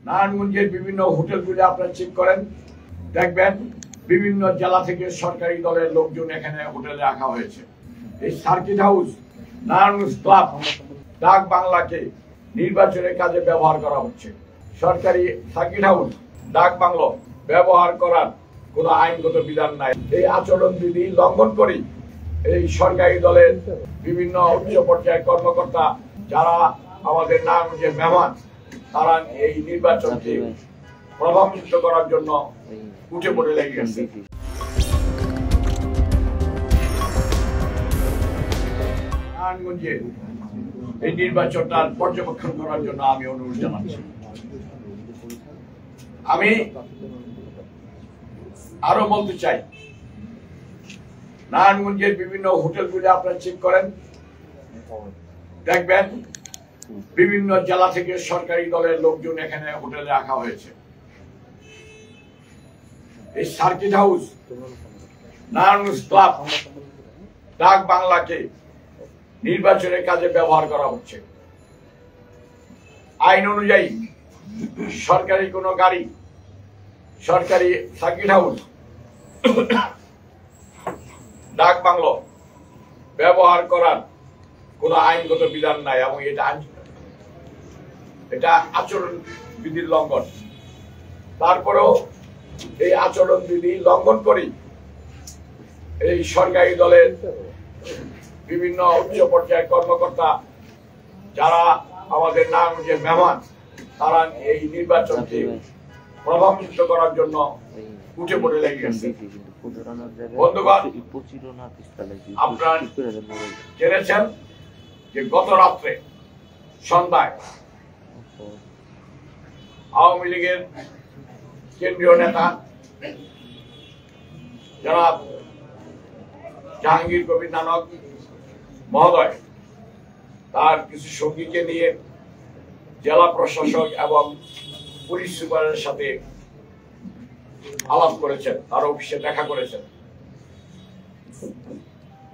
নারায়ণগঞ্জের বিভিন্ন হোটেলগুলো আপনারা চেক করেন, দেখবেন বিভিন্ন জেলা থেকে সরকারি দলের লোকজন এখানে হোটেলে রাখা হয়েছে। এই সার্কিট হাউস, নারায়ণগঞ্জ ক্লাব, ডাক বাংলাকে নির্বাচনের কাজে ব্যবহার করা হচ্ছে। সরকারি সার্কিট হাউস, ডাক বাংলো ব্যবহার করার কোনো আইনগত বিধান নাই। এই আচরণ বিধি লঙ্ঘন করি এই সরকারি দলের বিভিন্ন উচ্চ পর্যায়ের কর্মকর্তা যারা আমাদের নারায়ণগঞ্জের মেহমান, তারা এই নির্বাচনকে প্রভাবিত করার জন্য উঠে পড়ে লেগে গেছে। নারায়ণগঞ্জে এই নির্বাচনটার পর্যবেক্ষণ করার জন্য আমি অনুরোধ জানাচ্ছি। আমি আরো বলতে চাই, নারায়ণগঞ্জের বিভিন্ন হোটেলগুলো আপনারা চেক করেন, দেখবেন বিভিন্ন জেলা থেকে সরকারি দলের লোকজন এখানে হোটেলে রাখা হয়েছে। এই সার্কিট হাউস, নারায়ণগঞ্জ ক্লাব, ডাক বাংলাকে নির্বাচনের কাজে ব্যবহার করা হচ্ছে। আইন অনুযায়ী সরকারি কোনো গাড়ি, সরকারি সার্কিট হাউস, ডাক বাংলো ব্যবহার করার কোনো আইনগত বিধান নাই এবং এটা আচরণ বিধির লঙ্ঘন। তারপরেও এই আচরণ বিধি লঙ্ঘন করি এই সরকারি দলের বিভিন্ন উচ্চ পর্যায়ের কর্মকর্তা যারা আমাদের নারায়ণগঞ্জের মেহমান, তারা এই নির্বাচনকে প্রভাবিত করার জন্য উঠে পড়ে লেগে গেছে। বন্ধুগণ, আপনারা জেনেছেন যে গত রাত্রে সন্ধ্যায় আওয়ামী লীগের কেন্দ্রীয় নেতা যারা জাহাঙ্গীর কবির নানক মহোদয় তার কিছু সঙ্গীকে নিয়ে জেলা প্রশাসক এবং পুলিশ সুপারের সাথে আলাপ করেছেন, তার অফিসে দেখা করেছেন।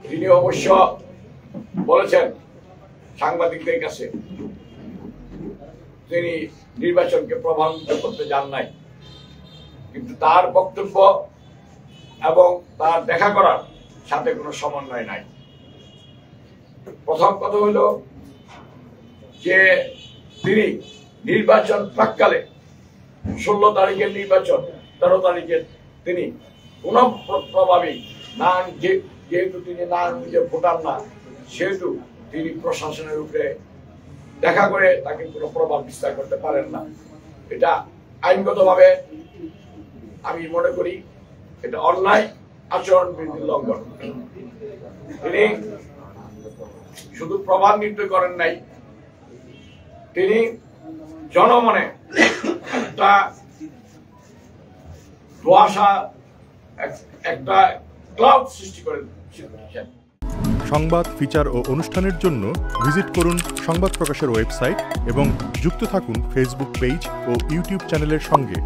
তিনি অবশ্য বলেছেন সাংবাদিকদের কাছে তিনি নির্বাচনকে প্রভাবিত করতে যান নাই, কিন্তু তার বক্তব্য এবং তার দেখা করার সাথে কোনো সমন্বয় নাই। প্রথম কথা হইল যে তিনি নির্বাচন প্রাককালে 16 তারিখের নির্বাচন 13 তারিখে তিনি কোন প্রভাবই না, যেহেতু তিনি নারায়ণগঞ্জে ভোটার না, সেহেতু তিনি প্রশাসনের উপরে দেখা করে তাকে কোনো প্রভাব বিস্তার করতে পারেন না। এটা আইনগতভাবে আমি মনে করি এটা অন্যায় আচরণ বিধির লঙ্ঘন। তিনি শুধু প্রভাব নির্ণয় করেন নাই, তিনি জনমনে একটা ধোঁয়াশা, একটা ক্লাউড সৃষ্টি করে দিচ্ছেন। সংবাদ, ফিচার ও অনুষ্ঠানের জন্য ভিজিট করুন সংবাদ প্রকাশের ওয়েবসাইট এবং যুক্ত থাকুন ফেসবুক পেজ ও ইউটিউব চ্যানেলের সঙ্গে।